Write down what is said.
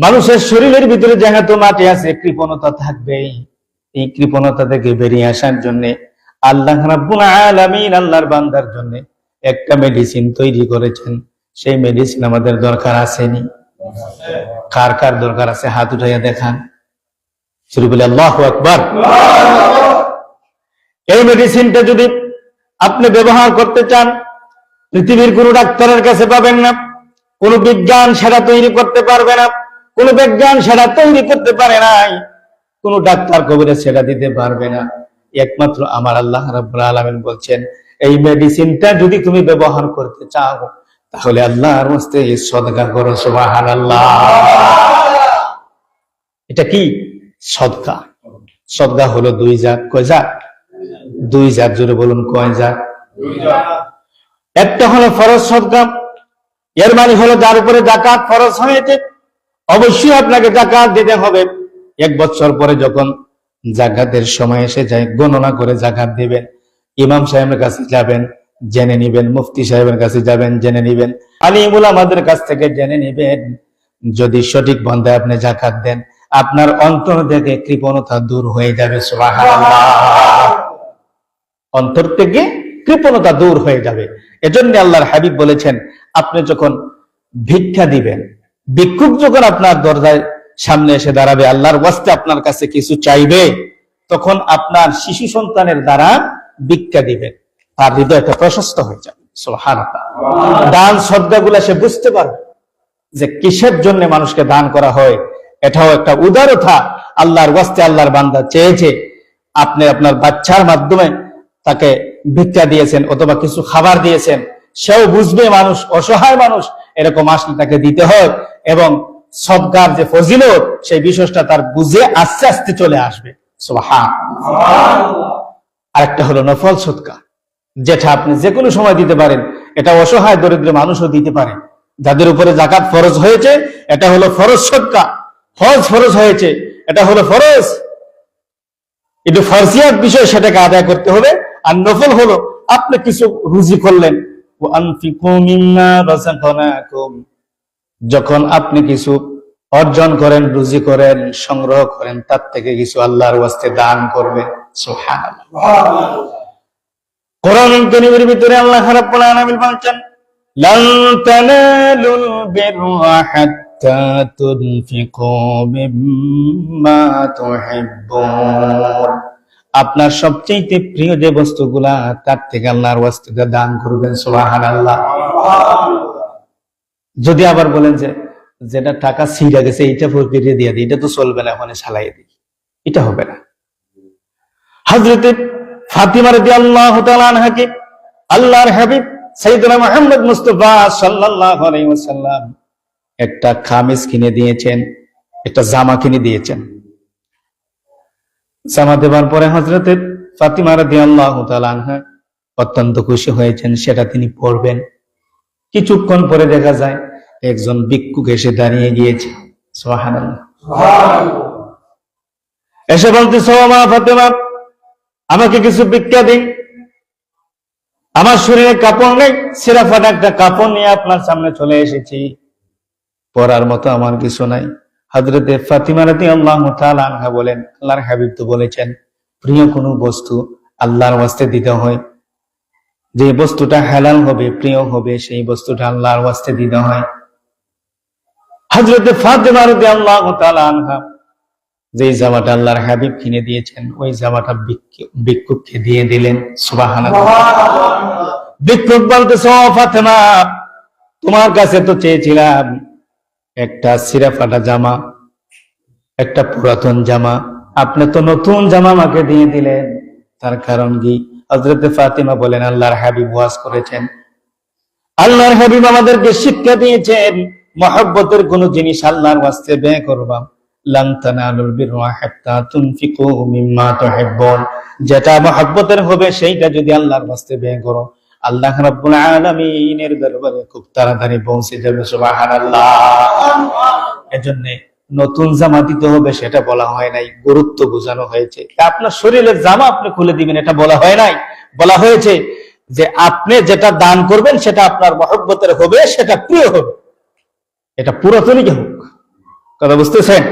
মানুষের শরীরের ভিতরে যেহেতু মাটি আছে, কৃপণতা থাকবেই। এই কৃপণতা থেকে বেরিয়ে আসার জন্য আল্লাহ রাব্বুল আলামিন আল্লাহর বান্দার জন্য একটা মেডিসিন তৈরি করেছেন। সেই মেডিসিন আমাদের দরকার আসেনি? কার কার দরকার আছে হাত উঠাইয়া দেখান। শুরু বলে আল্লাহু আকবার। এই মেডিসিনটা যদি আপনি ব্যবহার করতে চান, পৃথিবীর কোন ডাক্তারের কাছে পাবেন না, কোন বিজ্ঞান সেটা তৈরি করতে পারবে না, কোন বিজ্ঞান সেটা তৈরি করতে পারে নাই, কোন ডাক্তার কবিরাজ সেটা দিতে পারবে না। একমাত্র আমার আল্লাহ রাব্বুল আলামিন বলছেন, এই মেডিসিনটা যদি তুমি ব্যবহার করতে চাও তাহলে আল্লাহর ওয়াস্তে সদকা করো। সুবহানাল্লাহ। এটা কি সদকা? সদকা হলো দুই জাত। কয় জাত? দুই জাত। জোরে বলুন, কয় জাত? একটা হলো ফরজ সদকা। এর মানে হলো যার উপরে যাকাত ফরজ হয়েছে অবশ্যই আপনাকে যাকাত দিতে হবে। 1 বছর পরে যখন যাকাতের সময় এসে যায় গণনা করে যাকাত দিবেন। ইমাম সাহেবের কাছে যাবেন, জেনে নিবেন। মুফতি সাহেবের কাছে যাবেন, জেনে নিবেন। আলিম উলামাদের কাছ থেকে জেনে নিবেন। যদি সঠিক পন্থায় আপনি যাকাত দেন, আপনার অন্তর থেকে কৃপণতা দূর হয়ে যাবে। সুবহানাল্লাহ। অন্তর থেকে কৃপণতা দূর হয়ে যাবে। এজন্য আল্লাহর হাবিব বলেছেন, আপনি যখন ভিক্ষা দিবেন, ভিক্ষুক যখন আপনার দরজায় সামনে এসে দাঁড়াবে, আল্লাহর ওয়াস্তে আপনার কাছে কিছু চাইবে, তখন আপনার শিশু সন্তানের দ্বারা ভিক্ষা দিবেন, তার হৃদয়টা প্রশস্ত হয়ে যাবে। সুবহানাল্লাহ। দান সদকাগুলা সে বুঝতে পারবে যে কিসের জন্য মানুষকে দান করা হয়। এটাও একটা উদারতা। আল্লাহর ওয়াস্তে আল্লাহর বান্দা চেয়েছে, আপনি আপনার বাচ্চার মাধ্যমে তাকে ভিক্ষা দিয়েছেন অথবা কিছু খাবার দিয়েছেন, সেও বুঝবে মানুষ অসহায় মানুষ, এরকম আসলে তাকে দিতে হয়। এবং সদকার যে ফজিলত, সেই বিষয়টা তার বুঝে আস্তে আস্তে চলে আসবে। সুবহানাল্লাহ। আরেকটা হলো নফল সদকা, যেটা আপনি যে কোনো সময় দিতে পারেন। এটা অসহায় দরিদ্র মানুষও দিতে পারে। যাদের উপরে যাকাত ফরজ হয়েছে, এটা হলো ফরজ সদকা। হজ ফরজ হয়েছে, এটা হলো ফরজ, একটু ফরজিয়াত বিষয়, সেটাকে আদায় করতে হবে। আর নফল হলো আপনি কিছু রুজি করলেন, যখন আপনি কিছু অর্জন করেন, রুজি করেন, সংগ্রহ করেন, তার থেকে কিছু আল্লাহর ওয়াস্তে দান করবেন। সুবহানাল্লাহ। কোরআন কারীমের ভিতরে আল্লাহ রাব্বুল আলামিন বলেছেন, লান তানালুল বিররা হাত্তা তুনফিকু মিম্মা তুহিব্বুন। আপনার সবচেয়ে প্রিয় যে বস্তুগুলা, তার থেকে আল্লাহর ওয়াস্তে দান করবেন। সুবহানাল্লাহ। যদি আবার বলেন যে যেটা টাকা ছিঁড়ে গেছে এইটা ফকিরে দিয়ে দিই, এটা তো চলবে না, ওখানে সালাই দিই, এটা হবে না। হযরত ফাতিমা রাদিয়াল্লাহু তাআলা আনহাকে আল্লাহর হাবিব সাইয়েদনা মুহাম্মদ মুস্তাফা সাল্লাল্লাহু আলাইহি ওয়াসাল্লাম একটা কামিজ কিনে দিয়েছেন, একটা জামা কিনে দিয়েছেন। জামা দেওয়ার পরে হযরত ফাতিমা রাদিয়াল্লাহু তাআলা আনহা অত্যন্ত খুশি হয়েছেন, সেটা তিনি পরবেন। কিছুক্ষণ পরে দেখা যায় একজন ভিক্ষুক এসে দাঁড়িয়ে গিয়েছে। সুবহানাল্লাহ। এসে বলতেছে, ও মা ফাতিমা, আমাকে কিছু ভিক্ষা দিন। আমার শরীরে কাপড় নেই, ছেঁড়া ফাটা একটা কাপড় নিয়ে আপনার সামনে চলে এসেছি, পরার মতো আমার কিছু নাই। হযরতে ফাতিমা রাদিয়াল্লাহু তাআলা আনহা বলেন, আল্লাহর হাবিব তো বলেছেন, প্রিয় কোনো বস্তু আল্লাহর ওয়াস্তে দিতে হয়। যে বস্তুটা হালাল হবে, প্রিয় হবে, সেই বস্তুটা আল্লাহর ওয়াস্তে দিতে হয়। হযরতে ফাতিমা রাদিয়াল্লাহু তাআলা আনহা যে জামাটা আল্লাহর হাবিব কিনে দিয়েছেন, ওই জামাটা ভিক্ষুককে দিয়ে দিলেন। সুবহানাল্লাহ। ভিক্ষুক বলতেছে, ও ফাতিমা, তোমার কাছে তো চেয়েছিলাম একটা ছিঁড়া ফাটা জামা, একটা পুরাতন জামা, আপনি তো নতুন জামা আমাকে দিয়ে দিলেন, তার কারণ কি? হযরতে ফাতিমা বলেন, আল্লাহর হাবিব ওয়াজ করেছেন, আল্লাহর হাবিব আমাদেরকে শিক্ষা দিয়েছেন, মহব্বতের কোন জিনিস আল্লাহর ওয়াস্তে ব্যয় করবা, লান তানালুল বিররা হাত্তা তুনফিকু মিম্মা তুহিব্বুন। যেটা মহব্বতের হবে সেইটা যদি আল্লাহর ওয়াস্তে ব্যয় করো, আল্লাহ রাব্বুল আলামিনের দরবারে খুব তাড়াতাড়ি পৌঁছে যাবে। সুবহানাল্লাহ। এজন্য নতুন জামা দিতে হবে সেটা বলা হয় নাই, গুরুত্ব বোঝানো হয়েছে। আপনার শরীরের জামা আপনি খুলে দিবেন, এটা বলা হয় নাই। বলা হয়েছে যে আপনি যেটা দান করবেন সেটা আপনার মহব্বতের হবে, সেটা প্রিয় হবে, এটা পুরাতনই হোক, কথা বুঝতেছেন?